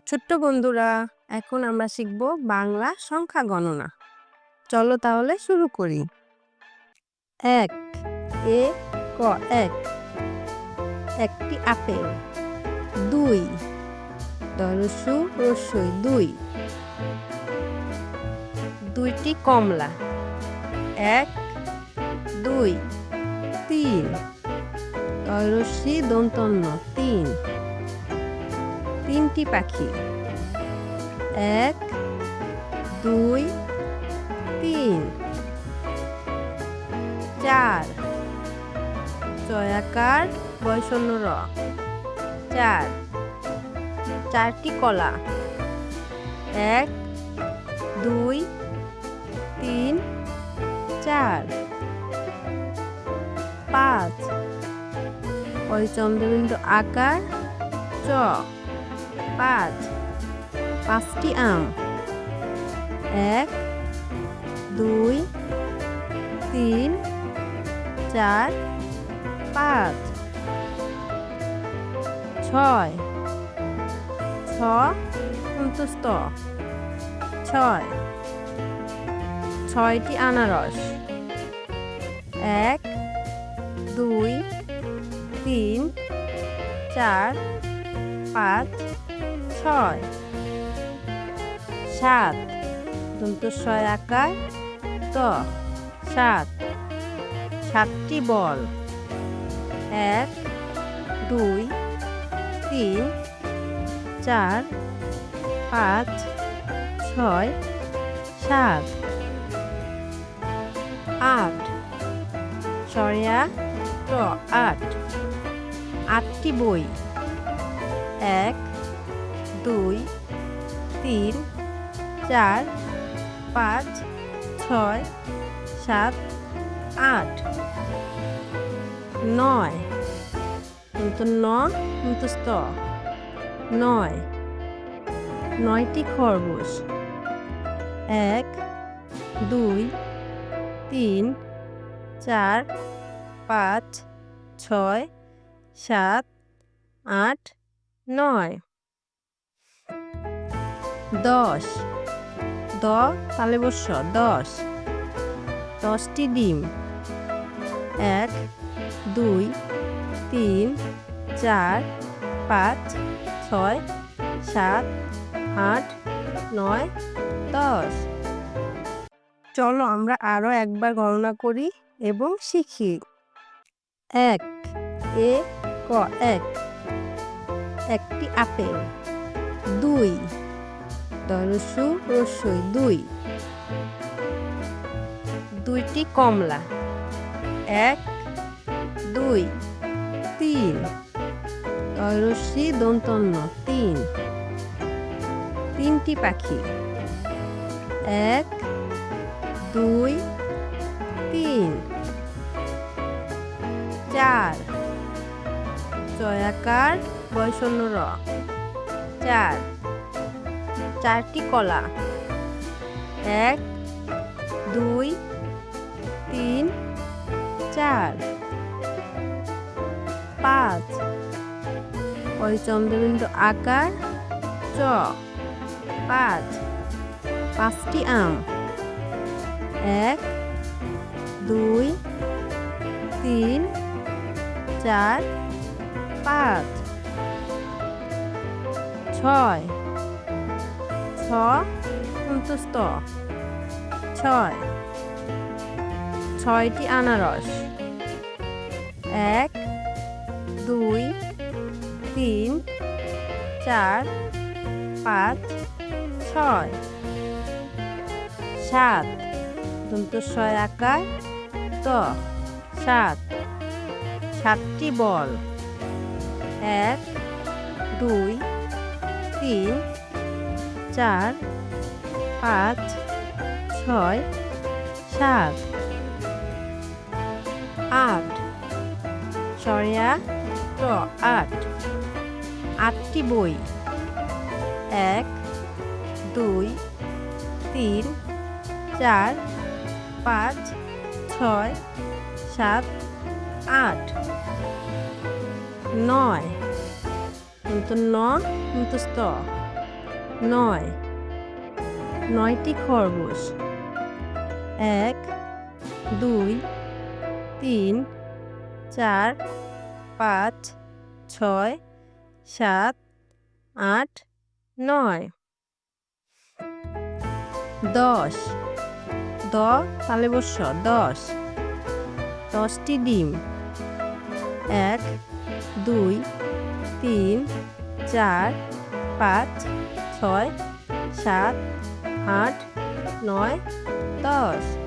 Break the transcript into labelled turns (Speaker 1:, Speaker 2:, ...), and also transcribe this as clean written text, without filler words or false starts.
Speaker 1: ছোট্ট বন্ধুরা, এখন আমরা শিখব বাংলা সংখ্যা গণনা। চলো তাহলে শুরু করি। ১ এ ক এক, একটি আপেল। ২ দরসু রস্যই দুই, দুইটি কমলা। ১ ২ ৩ দয়রস্যি দন্তন্য তিন, তিনটি পাখি। ১ ২ ৩ ৪ চয়াকার বয়শূন্য র ৪, চারটি কলা। ১ ২ ৩ ৪ ৫ চন্দ্রবিন্দু আকার চ ৫, পাঁচটি আম। ১ ২ ৩ ৪ ৫ ৬ ছ সন্তুষ্ট ৬, ছয়টি আনারস। ১ ২ ৩ ৪ ৫ ৬ ৭ দন্তস্বয় আকার ত ৭, সাতটি বল। ১ ২ ৩ ৪ ৫ ৬ ৭ ৮ সরিয়া ট ৮, আটটি বই। ১ ২ ৩ ৪ ৫ ৬ ৭ ৮ ৯ ন স্তস্ত ৯, নয়টি খরগোশ। ১ ২ ৩ ৪ ৫ ৬ ৭ ৮ ৯ ১০ দ তালব্য ১০, ১০টি ডিম। ১ ২ ৩ ৪ ৫ ৬ ৭ ৮ ৯ ১০। চলো আমরা আরো একবার গণনা করি এবং শিখি। ১ এ ক এক, একটি আপেল। ২ দরসু রস্যই দুই, দুইটি কমলা। ১ ২ ৩ দয়রস্যি দন্তন্য তিন, তিনটি পাখি। ১ ২ ৩ ৪ চয়াকার বয়শূন্য র ৪, চারটি কলা। ১ ২ ৩ ৪ ৫ চন্দ্রবিন্দু আকার চ ৫, পাঁচটি আম। ১ ২ ৩ ৪ ৫ ৬ ছ সন্তুষ্ট ৬, ছয়টি আনারস। ১ ২ ৩ ৪ ৫ ৬ ৭ দন্তস্বয় আকার ত ৭, সাতটি বল। ১ ২ ৩ ৪ ৫ ৬ ৭ ৮ সরিয়া ট ৮, আটটি বই। ১ ২ ৩ ৪ ৫ ৬ ৭ ৮ ৯ ন স্তস্ত 9 9টি খরগোশ 1 2 3 4 5 6 7 8 9 10 তালব্য শ 10 10টি ডিম 1 2 3 4 5 6 7 8 9 10